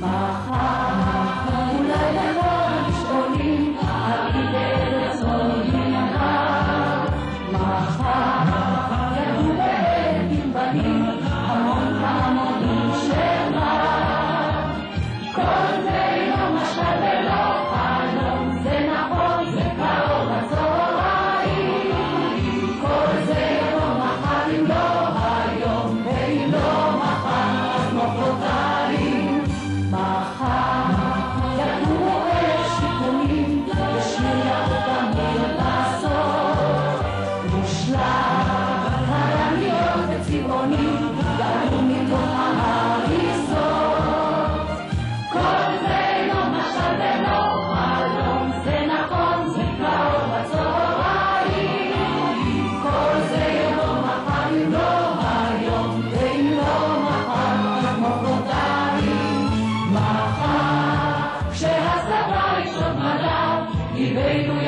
מחר אולי לבוא לשאולים על ידי רצון מנהר. מחר ידעו בעדים בנים המון פעמונים של מה. כל זה לא משל ולא חלום, זה נכון, זה קרוב לצהריים. כל זה לא מחר אם לא היום, ואם לא מחר אז מחרתיים. מחר ידעו שיקונים ושמיע אותם לעשות מושלם. הרמיות וצבעונים יעלו מתוך ההריסות. כל זה לא משל ולא חלום, זה נכון, זה קרוב בצהריים. כל זה לא מחר אם לא היום, ואם לא מחר אז מחרתיים. מחר כשהשפה ישוב מדע ליבנו